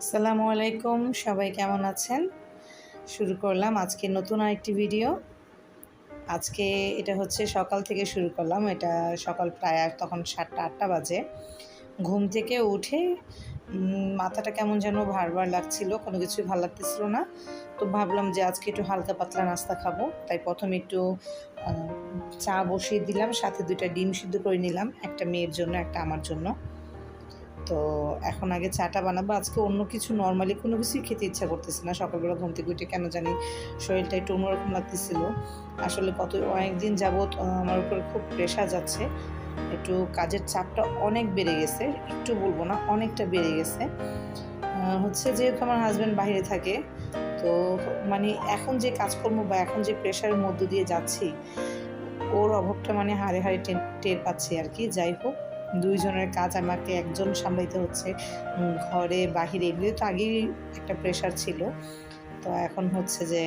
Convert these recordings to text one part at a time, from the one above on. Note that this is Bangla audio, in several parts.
আসসালামু আলাইকুম, সবাই কেমন আছেন? শুরু করলাম আজকে নতুন আরেকটি ভিডিও। আজকে এটা হচ্ছে সকাল থেকে শুরু করলাম। এটা সকাল প্রায় তখন ৭টা-৮টা বাজে। ঘুম থেকে উঠে মাথাটা কেমন যেন ভার লাগছিল, কোনো কিছুই ভাল লাগতেছিল না। তো ভাবলাম যে আজকে একটু হালকা পাতলা নাস্তা খাবো। তাই প্রথমে একটু আ চা বসিয়ে দিলাম, সাথে ২টা ডিম সিদ্ধ করে নিলাম। একটা মেয়ের জন্য, একটা আমার জন্য। তো এখন আগে চাটা বানাবো। আজকে অন্য কিছু নরমালি কোনো কিছুই খেতে ইচ্ছা করতেছে না। সকালবেলা ঘুম থেকে উঠে কেন জানি শরীরটা একটু অন্যরকম লাগতেছিল। আসলে অনেকদিন যাবৎ আমার উপরে খুব প্রেশার যাচ্ছে। একটু কাজের চাপটা অনেক বেড়ে গেছে। একটু বলবো না, অনেকটা বেড়ে গেছে। হচ্ছে যেহেতু আমার হাসব্যান্ড বাহিরে থাকে, তো মানে এখন যে কাজকর্ম বা এখন যে প্রেশারের মধ্য দিয়ে যাচ্ছি, ওর অভাবটা মানে হাড়ে, হাড়ে টের পাচ্ছি আরকি। যাই হোক, ২ জনের কাজ আমাকে একজন সামলাইতে হচ্ছে। ঘরে বাহিরে এগুলো তো আগেই একটা প্রেশার ছিল। তো এখন হচ্ছে যে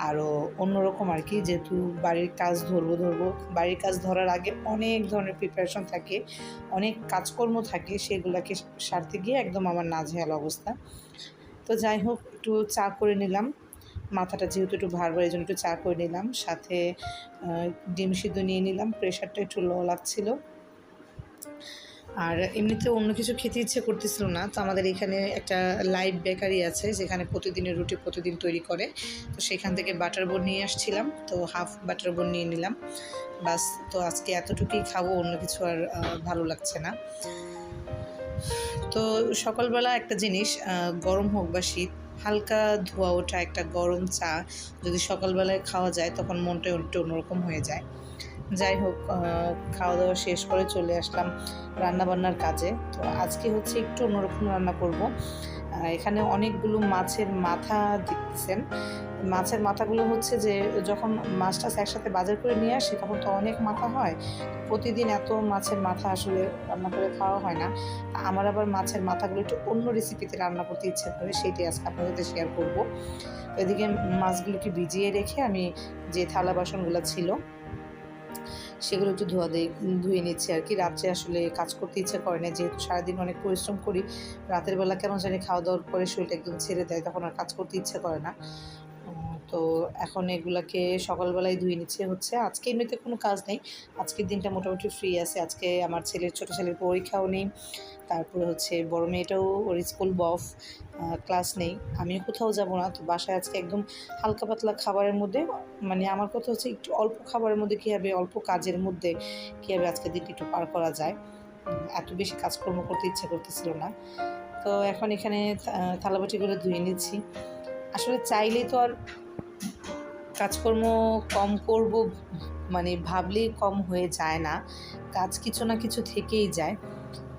আরও অন্যরকম আরকি। যেহেতু বাড়ির কাজ ধরবো। বাড়ির কাজ ধরার আগে অনেক ধরনের প্রিপারেশন থাকে, অনেক কাজকর্ম থাকে, সেগুলাকে সারতে গিয়ে একদম আমার নাজেহাল অবস্থা। তো যাই হোক, একটু চা করে নিলাম। মাথাটা যেহেতু একটু ভার এজন্য একটু চা করে নিলাম। সাথে ডিম সিদ্ধ নিয়ে নিলাম। প্রেশারটা একটু লো লাগছিল। আর এমনিতেও অন্য কিছু খেতে ইচ্ছে করতেছিল না। তো আমাদের এখানে একটা লাইভ বেকারি আছে, যেখানে প্রতিদিনের রুটি প্রতিদিন তৈরি করে। তো সেখান থেকে বাটার বোর্ড নিয়ে আসছিলাম। তো হাফ বাটার বোর্ড নিয়ে নিলাম। বাস, তো আজকে এতটুকুই খাবো, অন্য কিছু আর ভালো লাগছে না। তো সকালবেলা একটা জিনিস, গরম হোক বা শীত, হালকা ধোয়া ওঠা একটা গরম চা যদি সকালবেলায় খাওয়া যায়, তখন মনটা একটু অন্যরকম হয়ে যায়। যাই হোক, খাওয়া-দাওয়া শেষ করে চলে আসলাম রান্নাবান্নার কাজে। তো আজকে হচ্ছে একটু অন্যরকম রান্না করব। এখানে অনেকগুলো মাছের মাথা দেখতেছেন। মাছের মাথাগুলো হচ্ছে যে যখন মাছ-টাছ একসাথে বাজার করে নিয়ে আসি, তখন তো অনেক মাথা হয়। প্রতিদিন এত মাছের মাথা আসলে রান্না করে খাওয়া হয় না। আমার আবার মাছের মাথাগুলো একটু অন্য রেসিপিতে রান্না করতে ইচ্ছে করে, সেটাই আজকে আপনাদের সাথে শেয়ার করব। তো এদিকে মাছগুলোকে ভিজিয়ে রেখে আমি যে থালা বাসনগুলো ছিল সেগুলো একটু ধুয়ে নিচ্ছি আরকি। রাত্রে আসলে কাজ করতে ইচ্ছা করে না। যেহেতু সারাদিন অনেক পরিশ্রম করি, রাতের বেলা কেন জানি খাওয়া-দাওয়ার পরে শরীরটা একদম ছেড়ে দেয়, তখন আর কাজ করতে ইচ্ছা করে না। তো এখন এগুলাকে সকালবেলায় ধুয়ে নিচ্ছে হচ্ছে। আজকে এমনিতে কোনো কাজ নেই। আজকের দিনটা মোটামুটি ফ্রি আছে। আজকে আমার ছোট ছেলের পরীক্ষাও নেই। তারপরে হচ্ছে বড় মেয়েটাও, ওর স্কুল অফ, ক্লাস নেই। আমিও কোথাও যাব না। তো বাসায় আজকে একদম হালকা পাতলা খাবারের মধ্যে, মানে আমার কথা হচ্ছে একটু অল্প খাবারের মধ্যে কীভাবে, অল্প কাজের মধ্যে কীভাবে আজকের দিনটা একটু পার করা যায়। এত বেশি কাজকর্ম করতে ইচ্ছা করতেছিল না। তো এখন এখানে থালাবাটিগুলো ধুয়ে নিচ্ছি। আসলে চাইলেই তো আর কাজকর্ম কম করব, মানে ভাবলেই কম হয়ে যায় না। কাজ কিছু না কিছু থেকেই যায়।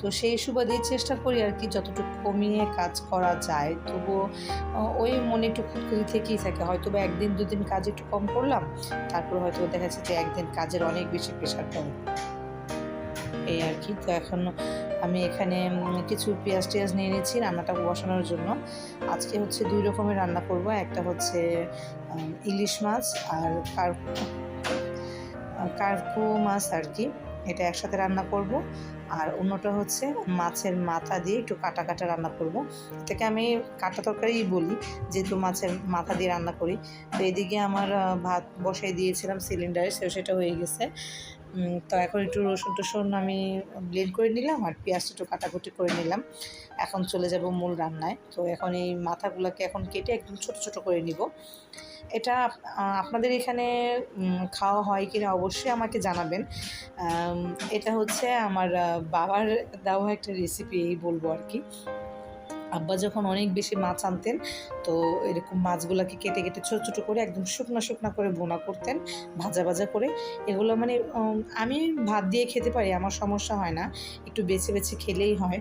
তো সেই সুবাদেই চেষ্টা করি আরকি যতটুকু কমিয়ে কাজ করা যায়। তবুও ওই মনে একটু খুঁতখুঁতি থেকেই থাকে। হয়তোবা ১ দিন ২ দিন কাজ একটু কম করলাম। তারপরে হয়তোবা দেখা যাচ্ছে যে একদিন কাজের অনেক বেশি প্রেশার পড়ে। এই আরকি। তো এখন আমি এখানে কিছু পেঁয়াজ-টেয়াজ নিয়ে নিচ্ছি রান্নাটা বসানোর জন্য। আজকে হচ্ছে ২ রকমের রান্না করব। একটা হচ্ছে ইলিশ মাছ আর কার্পু মাছ আরকি। এটা একসাথে রান্না করব। আর অন্যটা হচ্ছে মাছের মাথা দিয়ে একটু কাটা, কাটা রান্না করব। এটাকে আমি কাটা তরকারিই বলি, যেহেতু মাছের মাথা দিয়ে রান্না করি। তো এদিকে আমার ভাত বসাই দিয়েছিলাম সিলিন্ডারে, সেটা হয়ে গেছে। তো এখন একটু রসুন-টসুন আমি ব্লেন্ড করে নিলাম, আর পেঁয়াজটা একটু কাটাকুটি করে নিলাম। এখন চলে যাব মূল রান্নায়। তো এখন এই মাথাগুলাকে এখন কেটে একদম ছোট, ছোট করে নিব। এটা আপনাদের এখানে খাওয়া হয় কিনা অবশ্যই আমাকে জানাবেন। আম এটা হচ্ছে আমার বাবার দেওয়া একটা রেসিপি এই বলব আরকি। আব্বা যখন অনেক বেশি মাছ আনতেন, তো এরকম মাছগুলাকে কেটে, কেটে ছোট, ছোট করে একদম শুকনা, শুকনা করে ভুনা করতেন, ভাজা, ভাজা করে। এগুলো মানে আমি ভাত দিয়ে খেতে পারি, আমার সমস্যা হয় না। একটু বেছে, বেছে খেলেই হয়।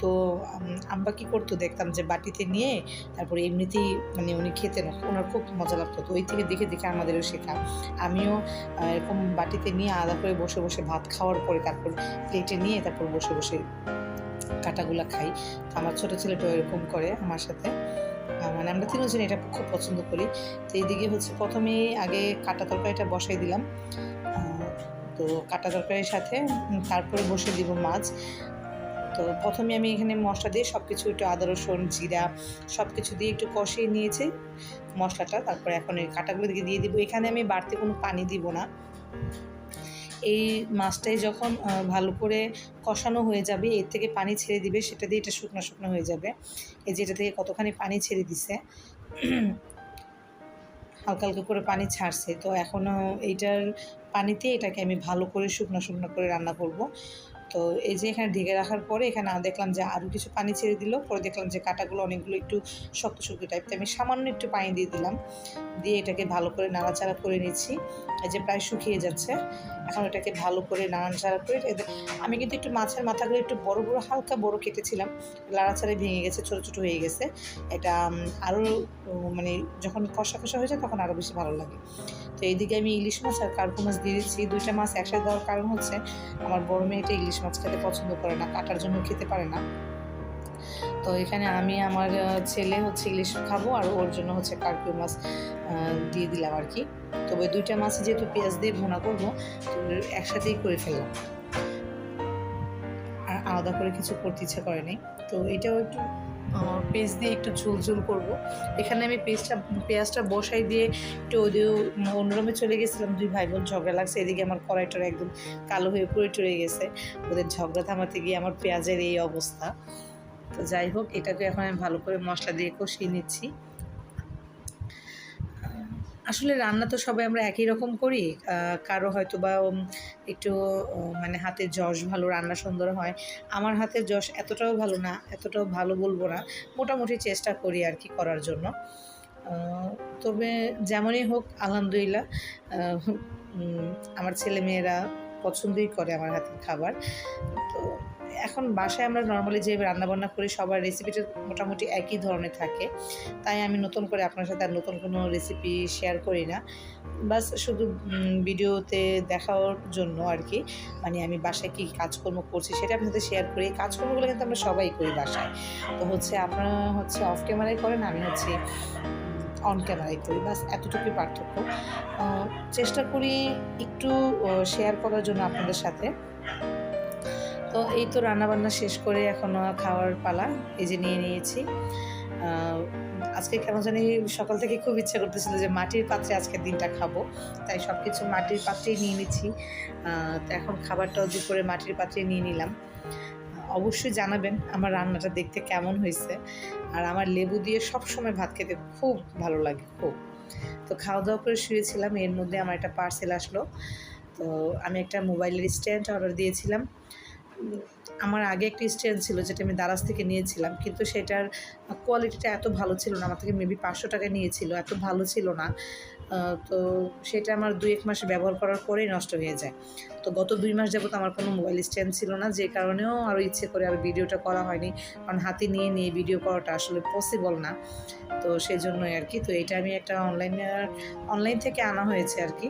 তো আব্বা কী করতো দেখতাম যে বাটিতে নিয়ে তারপরে এমনিতেই মানে উনি খেতেন। উনার খুব মজা লাগতো। তো ওই থেকে দেখে, দেখে আমাদেরও শেখা। আমিও এরকম বাটিতে নিয়ে আলাদা করে বসে, বসে ভাত খাওয়ার পরে তারপর প্লেটে নিয়ে তারপর বসে, বসে কাটাগুলা খাই। তো আমার ছোটো ছেলেটাও এরকম করে আমার সাথে। মানে আমরা ৩ জন এটা খুব পছন্দ করি। তো এইদিকে হচ্ছে ১ম এই আগে কাটা তরকারিটা বসাই দিলাম। আ তো কাটা তরকারির সাথে তারপরে বসিয়ে দিব মাছ। তো প্রথমে আমি এখানে মশলা দিয়ে সব কিছু একটু আদা রসুন জিরা সব কিছু দিয়ে একটু কষিয়ে নিয়েছি মশলাটা। তারপরে এখন এই কাঁটাগুলো দিয়ে দিব। এখানে আমি বাড়তি কোনো পানি দিব না। এই মাছটাই যখন ভালো করে কষানো হয়ে যাবে, এর থেকে পানি ছেড়ে দিবে, সেটা দিয়ে এটা শুকনো শুকনো হয়ে যাবে। এই যে এটা থেকে কতখানি পানি ছেড়ে দিছে, হালকা হালকা করে পানি ছাড়ছে। তো এখনও এইটার পানিতে এটাকে আমি ভালো করে শুকনো শুকনো করে রান্না করব। তো এই যে এখানে ঢেকে রাখার পরে এখানে দেখলাম যে আরও কিছু পানি ছেড়ে দিল। পরে দেখলাম যে কাঁটাগুলো অনেকগুলো একটু শক্ত শক্ত টাইপ, তো আমি সামান্য একটু পানি দিয়ে দিলাম। দিয়ে এটাকে ভালো করে নাড়াচাড়া করে নিচ্ছি। এই যে প্রায় শুকিয়ে যাচ্ছে। এখন এটাকে ভালো করে নাড়াচাড়া করে আমি কিন্তু একটু মাছের মাথাগুলো একটু বড় বড় হালকা বড় কেটেছিলাম, নাড়াচাড়ায় ভেঙে গেছে, ছোটো ছোটো হয়ে গেছে। এটা আরও মানে যখন কষা কষা হয়ে যায় তখন আরও বেশি ভালো লাগে। তো এইদিকে আমি ইলিশ মাছ আর কার্পু মাছ দিয়ে দিচ্ছি। দুইটা মাছ একসাথে দেওয়ার কারণ হচ্ছে আমার বড় মেয়েটা ইলিশ মাছ খেতে পছন্দ করে না, কাটার জন্য খেতে পারে না। তো এখানে আমি আমার ছেলে হচ্ছে ইলিশ খাবো আর ওর জন্য হচ্ছে কার্পু মাছ দিয়ে দিলাম আর কি। তবে দুইটা মাছ যেহেতু পেঁয়াজ দিয়ে ভুনা করবো, তো একসাথেই করে ফেললাম, আর আলাদা করে কিছু করতে ইচ্ছা করে নাই। তো এটাও একটু পেঁয়াজ দিয়ে একটু ঝোল ঝোল করবো। এখানে আমি পেঁয়াজটা বসাই দিয়ে একটু ওদিও অন্যরমে চলে গেছিলাম। দুই ভাই বোন ঝগড়া লাগছে, এদিকে আমার কড়াইটা একদম কালো হয়ে পুড়ে টুরে গেছে। ওদের ঝগড়া থামাতে গিয়ে আমার পেঁয়াজের এই অবস্থা। তো যাই হোক, এটাকে এখন আমি ভালো করে মশলা দিয়ে কষিয়ে নিচ্ছি। আসলে রান্না তো সবাই আমরা একই রকম করি, কারো হয়তো বা একটু মানে হাতের যশ ভালো, রান্না সুন্দর হয়। আমার হাতের যশ এতটাও ভালো না, এতটাও ভালো বলবো না, মোটামুটি চেষ্টা করি আর কি করার জন্য। তবে যেমনই হোক আলহামদুলিল্লাহ, আমার ছেলেমেয়েরা পছন্দই করে আমার হাতের খাবার। তো এখন বাসায় আমরা নর্মালি যে রান্নাবান্না করি সবার রেসিপিটা মোটামুটি একই ধরনের থাকে, তাই আমি নতুন করে আপনার সাথে আর নতুন কোনো রেসিপি শেয়ার করি না। বাস শুধু ভিডিওতে দেখার জন্য আর কি, মানে আমি বাসায় কী কাজকর্ম করছি সেটা আপনার সাথে শেয়ার করি। কাজকর্মগুলো কিন্তু আমরা সবাই করি বাসায়। তো হচ্ছে আপনারা হচ্ছে অফ ক্যামেরায় করেন, আমি হচ্ছে অন ক্যামেরায় করি, বাস এতটুকুই পার্থক্য। চেষ্টা করি একটু শেয়ার করার জন্য আপনাদের সাথে। তো এই তো রান্নাবান্না শেষ করে এখন খাওয়ার পালা। এই যে নিয়ে নিয়েছি। আজকে কেন জানি সকাল থেকে খুব ইচ্ছা করতেছিল যে মাটির পাত্রে আজকের দিনটা খাবো, তাই সব কিছু মাটির পাত্রেই নিয়ে নিচ্ছি। তো এখন খাবারটাও দুপুরে মাটির পাত্রে নিয়ে নিলাম। অবশ্যই জানাবেন আমার রান্নাটা দেখতে কেমন হয়েছে। আর আমার লেবু দিয়ে সব সময় ভাত খেতে খুব ভালো লাগে, খুব। তো খাওয়া দাওয়া করে শুয়েছিলাম, এর মধ্যে আমার একটা পার্সেল আসলো। তো আমি একটা মোবাইলের স্ট্যান্ড অর্ডার দিয়েছিলাম। আমার আগে একটা স্ট্যান্ড ছিল যেটা আমি দারাজ থেকে নিয়েছিলাম, কিন্তু সেটার কোয়ালিটিটা এত ভালো ছিল না, আমার থেকে মেবি 500 টাকা নিয়েছিল, এত ভালো ছিল না। তো সেটা আমার 2-1 মাস ব্যবহার করার পরেই নষ্ট হয়ে যায়। তো গত 2 মাস যাবত আমার কোনো মোবাইল স্ট্যান্ড ছিল না, যে কারণেও আরও ইচ্ছে করে আর ভিডিওটা করা হয়নি, কারণ হাতে নিয়ে নিয়ে ভিডিও করাটা আসলে পসিবল না। তো সেজন্যই আর কি। তো এটা আমি একটা অনলাইন থেকে আনা হয়েছে আর কি,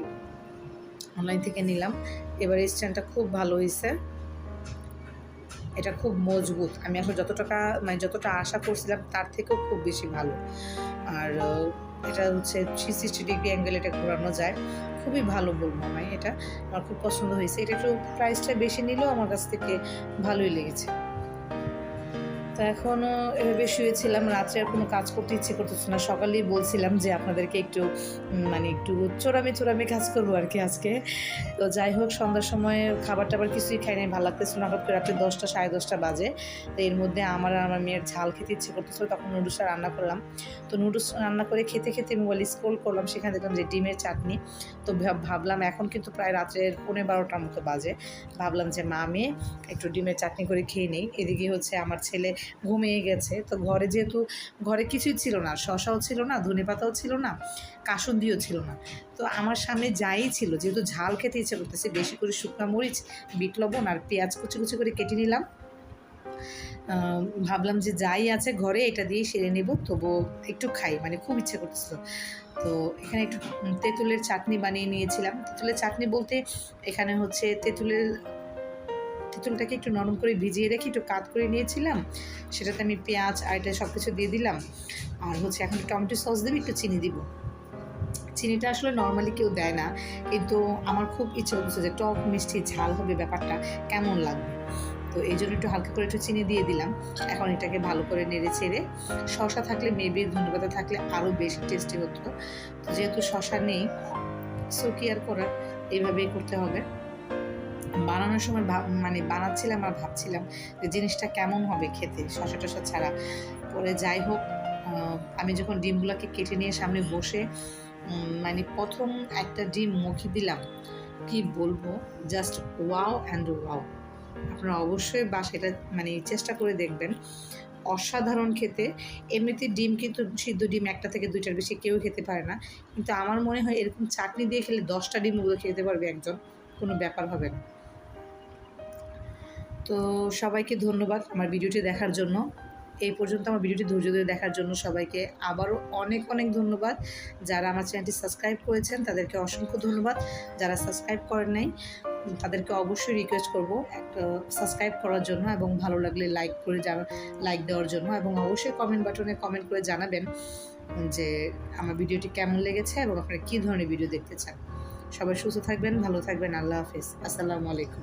অনলাইন থেকে নিলাম। এবার স্ট্যান্ডটা খুব ভালো হয়েছে, এটা খুব মজবুত। আমি আসলে যতটা আশা করছিলাম তার থেকেও খুব বেশি ভালো। আর এটা হচ্ছে 360 ডিগ্রি অ্যাঙ্গেল এটা ঘোরানো যায়, খুবই ভালো বলবো আমি। এটা আমার খুব পছন্দ হয়েছে। এটা একটু প্রাইসটা বেশি নিলেও আমার কাছ থেকে ভালোই লেগেছে। তো এখনও এভাবে শুয়েছিলাম, রাত্রে আর কোনো কাজ করতে ইচ্ছে করতেছে না। সকালেই বলছিলাম যে আপনাদেরকে একটু মানে একটু চোরামি কাজ করবো আর কি আজকে। তো যাই হোক, সন্ধ্যার সময় খাবার টাবার কিছুই খাই নাই, ভালো লাগতেছিল না। হঠাৎ করে রাত্রে 10টা 10:30 বাজে। তো এর মধ্যে আমার আর আমার মেয়ের ঝাল খেতে ইচ্ছে করতেছিল, তখন নুডলসটা রান্না করলাম। তো নুডলস রান্না করে খেতে খেতে মোবাইল স্ক্রল করলাম, সেখানে দেখলাম যে ডিমের চাটনি। তো ভাবলাম, এখন কিন্তু প্রায় রাত্রের 11:30টার মতো বাজে, ভাবলাম যে মা মেয়ে একটু ডিমের চাটনি করে খেয়ে নেই। এদিকে হচ্ছে আমার ছেলে ঘুমিয়ে গেছে। তো যেহেতু ঘরে কিছুই ছিল না, শসাও ছিল না, ধনেপাতাও ছিল না, কাসুন্দিও ছিল না। তো আমার সামনে যাই ছিল, যেহেতু ঝাল খেতে ইচ্ছে করতেছে, বেশি করে শুকনো মরিচ, বিট লবণ আর পেঁয়াজ কুচি কুচি করে কেটে নিলাম। ভাবলাম যে যাই আছে ঘরে এটা দিয়েই সেরে নেব, তবুও একটু খাই, মানে খুব ইচ্ছে করতেছিল। তো এখানে একটু তেঁতুলের চাটনি বানিয়ে নিয়েছিলাম। তেঁতুলের চাটনি বলতে এখানে হচ্ছে তেঁতুলটাকে একটু নরম করে ভিজিয়ে রেখে একটু কাট করে নিয়েছিলাম, সেটাতে আমি পেঁয়াজ আর এটা সব কিছু দিয়ে দিলাম। আর হচ্ছে এখন টমেটো সস দেবো, একটু চিনি দিব। চিনিটা আসলে নর্মালি কেউ দেয় না, কিন্তু আমার খুব ইচ্ছে হচ্ছে যে টক মিষ্টি ঝাল হবে ব্যাপারটা, কেমন লাগবে। তো এই জন্য একটু হালকা করে একটু চিনি দিয়ে দিলাম। এখন এটাকে ভালো করে নেড়ে চেড়ে, শসা থাকলে মেবি ধনেপাতা থাকলে আরও বেশি টেস্টি হতো। তো যেহেতু শসা নেই, সো কি আর করার, এইভাবেই করতে হবে। বানানোর সময় মানে বানাচ্ছিলাম আর ভাবছিলাম যে জিনিসটা কেমন হবে খেতে শসা টসা ছাড়া। পরে যাই হোক, আমি যখন ডিমগুলোকে কেটে নিয়ে সামনে বসে মানে প্রথম একটা ডিম মুখে দিলাম, কি বলবো, জাস্ট ওয়াও অ্যান্ড ওয়াও। আপনারা অবশ্যই এটা মানে চেষ্টা করে দেখবেন, অসাধারণ খেতে। এমনিতে ডিম কিন্তু সিদ্ধ ডিম একটা থেকে দুইটার বেশি কেউ খেতে পারে না, কিন্তু আমার মনে হয় এরকম চাটনি দিয়ে খেলে 10টা ডিমগুলো খেতে পারবে একজন, কোনো ব্যাপার হবে না। তো সবাইকে ধন্যবাদ আমার ভিডিওটি দেখার জন্য। এই পর্যন্ত আমার ভিডিওটি ধৈর্য ধরে দেখার জন্য সবাইকে আবারও অনেক অনেক ধন্যবাদ। যারা আমার চ্যানেলটি সাবস্ক্রাইব করেছেন তাদেরকে অসংখ্য ধন্যবাদ। যারা সাবস্ক্রাইব করেন নাই তাদেরকে অবশ্যই রিকোয়েস্ট করব একটা সাবস্ক্রাইব করার জন্য, এবং ভালো লাগলে লাইক দেওয়ার জন্য, এবং অবশ্যই কমেন্ট বাটনে কমেন্ট করে জানাবেন যে আমার ভিডিওটি কেমন লেগেছে এবং আপনারা কী ধরনের ভিডিও দেখতে চান। সবাই সুস্থ থাকবেন, ভালো থাকবেন। আল্লাহ হাফেজ, আসসালামু আলাইকুম।